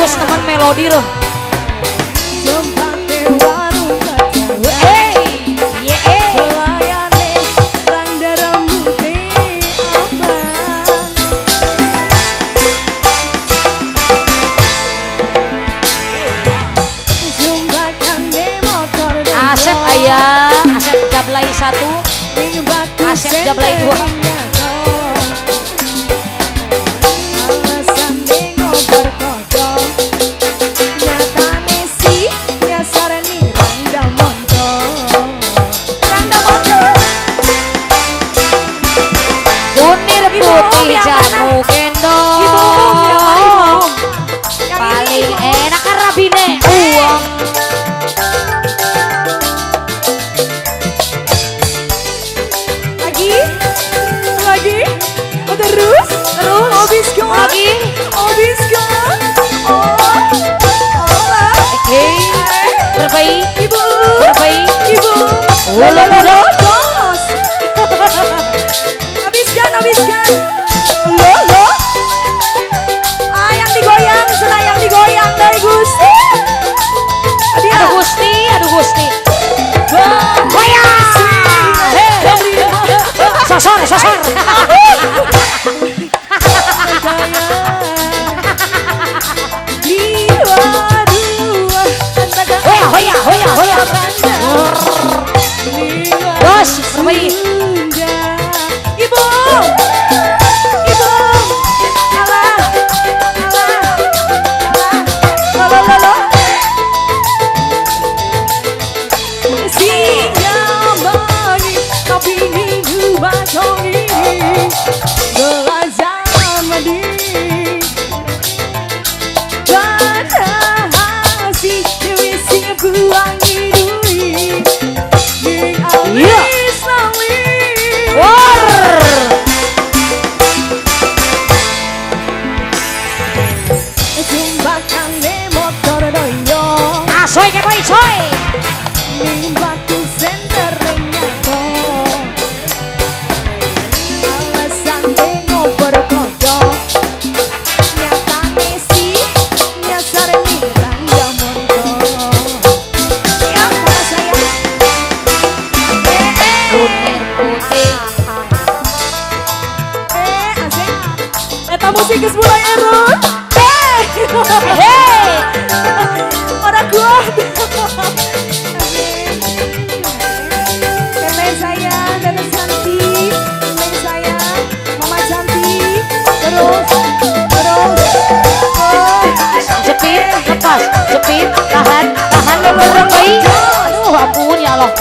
Wes teman melodi loh. Asep ayah, Asep Jablay 1, Asep Jablay 2. Putih jamu gendong paling enak karabine uang. Lagi oh, terus habiskan lagi terbaik ibu ulang habiskan lo yang digoyang senang yang digoyang dari Gusti. Aduh Gusti goyang sosor hoya bos terbaik. Ibu soy que voy soy musik mulai erot. Orang gua. Tete sayang, tete cantik, tete sayang, mama cantik. Terus. Jepit, lepas, jepit, tahan, baik. Aduh, ampun ya Allah.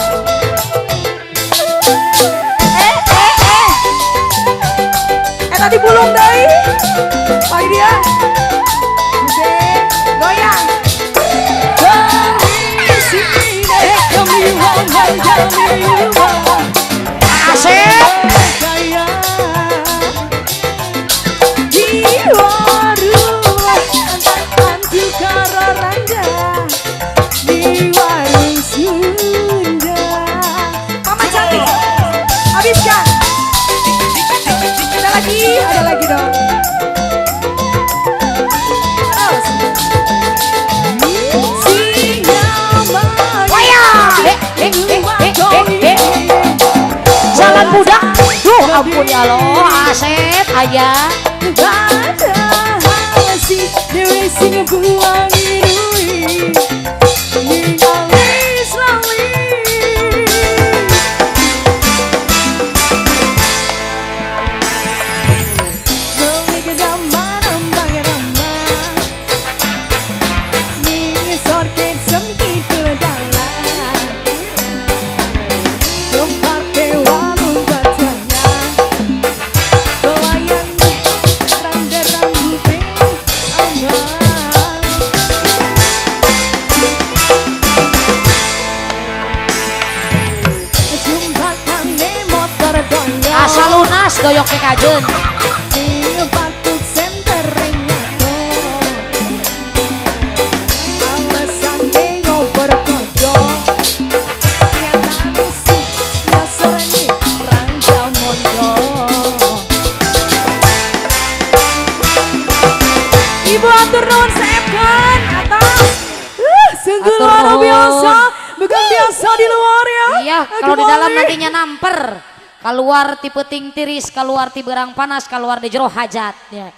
Tadi bulung deh. Pagi dia. Goyang. Asep. Mama cantik. Habiskan. Ada lagi dong. Jalan budak. Duh ampun ya Allah. Asep ayah. Asal lunas doyok ke kajen. Ibu atur nuhun CFK. sungguh Atur luar nuhun. biasa. Bukan biasa di luar ya. Iya, kalau di dalam Kembali. nantinya namper. Keluar tipe ting tiris, keluar ti berang panas, keluar di jero hajat. Ya.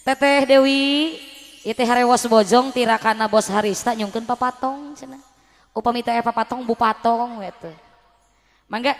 Teteh Dewi, itu harewas bojong tirakana bos Harista nyungkeun papatong cenah. Upami teh papatong bupatong gitu. Mangga